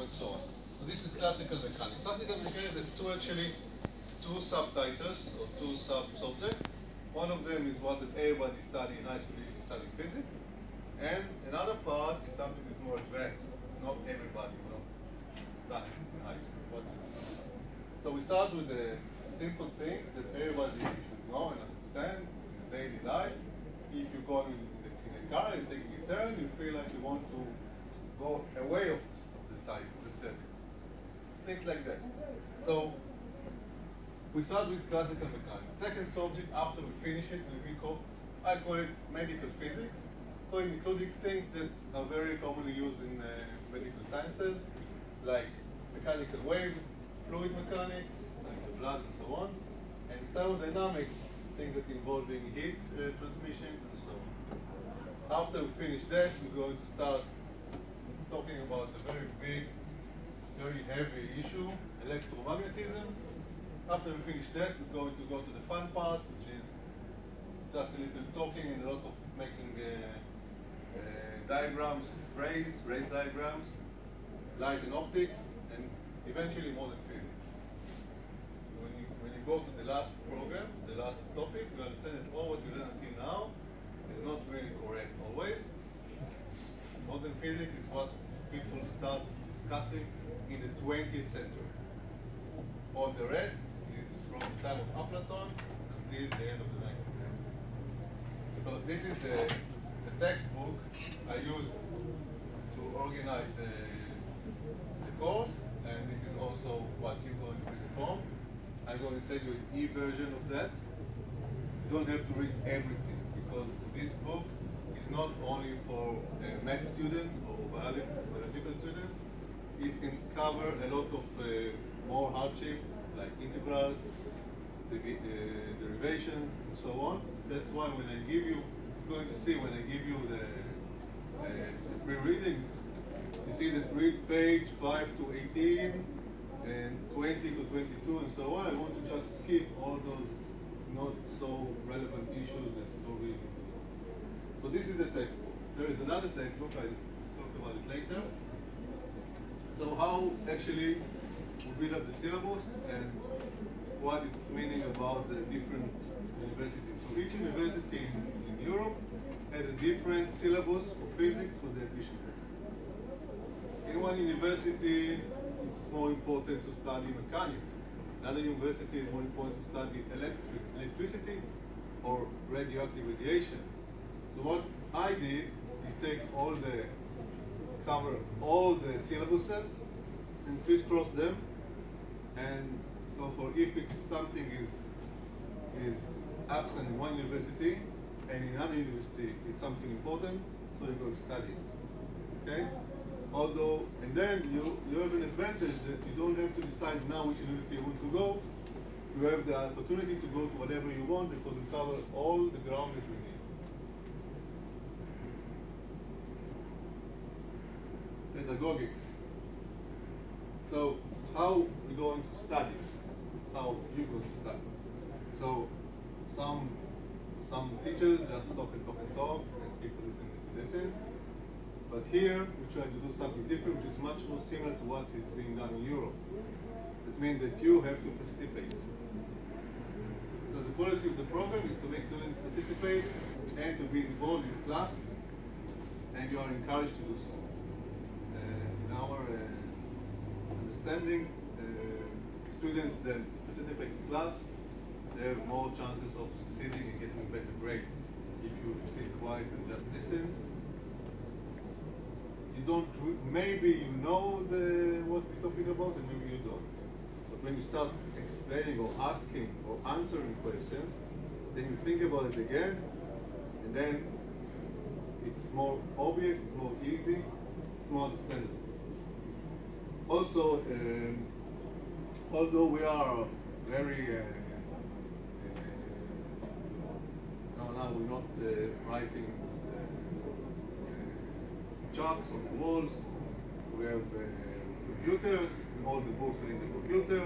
and so on. So this is classical mechanics. Classical mechanics have two subtitles or two subjects. One of them is what everybody study in high school if you study physics, and another part is something that's more advanced. Not everybody study in high school. So we start with the simple things that everybody should know and understand in daily life. If you're going in a car, you're taking a turn, you feel like you want to go away of the side of the circuit. Things like that. So we start with classical mechanics. Second subject, after we finish it, I call it medical physics, including things that are very commonly used in medical sciences, like mechanical waves, fluid mechanics, like the blood and so on, and thermodynamics, things that involving heat transmission and so on. After we finish that, we're going to start talking about a very big, very heavy issue, electromagnetism. After we finish that, we're going to go to the fun part, which is just a little talking and a lot of making diagrams of rays diagrams, light and optics, and eventually modern physics. When you go to the last program, the last topic, you understand that all what you learned until now is not really correct always. Modern physics is what people start discussing in the 20th century. All the rest is from the time of Plato until the end of the 19th century. So this is the textbook I use to organize the course, and this is also what you're going to read at home. I'm going to send you an e-version of that. You don't have to read everything, because this book is not only for math students or biological students. It can cover a lot of more hardship, like integrals, derivations, and so on. That's why when I give you, you're going to see when I give you the pre-reading, you see that read page 5 to 18 and 20 to 22 and so on. I want to just skip all those not so relevant issues that you don't really need to know. So this is the textbook. There is another textbook, I'll talk about it later. So how actually we build up the syllabus and what it's meaning about the different universities. So each university in Europe has a different syllabus for physics for the admission test. In one university, it's more important to study mechanics. Another university is more important to study electricity or radioactive radiation. So what I did is cover all the syllabuses and crisscross them and go for if it's something is absent in one university and in another university it's something important, so you go to study it. Okay? And then you have an advantage that you don't have to decide now which university you want to go. You have the opportunity to go to whatever you want because you cover all the ground that you need. Pedagogics. So how we're going to study? How you're going to study? So some teachers just talk and talk, and people listen. But here we try to do something different, which is much more similar to what is being done in Europe. That means that you have to participate. So the policy of the program is to make students participate and to be involved in class, and you are encouraged to do so. In our understanding, students that participate in class, they have more chances of succeeding and getting a better grade. If you sit quiet and just listen, maybe you know what we're talking about, and maybe you don't. But when you start explaining or asking or answering questions, then you think about it again, and then it's more obvious, it's more easy, it's more understandable. Also, although we are very now we're not writing charts on the walls. We have computers, all the books are in the computer.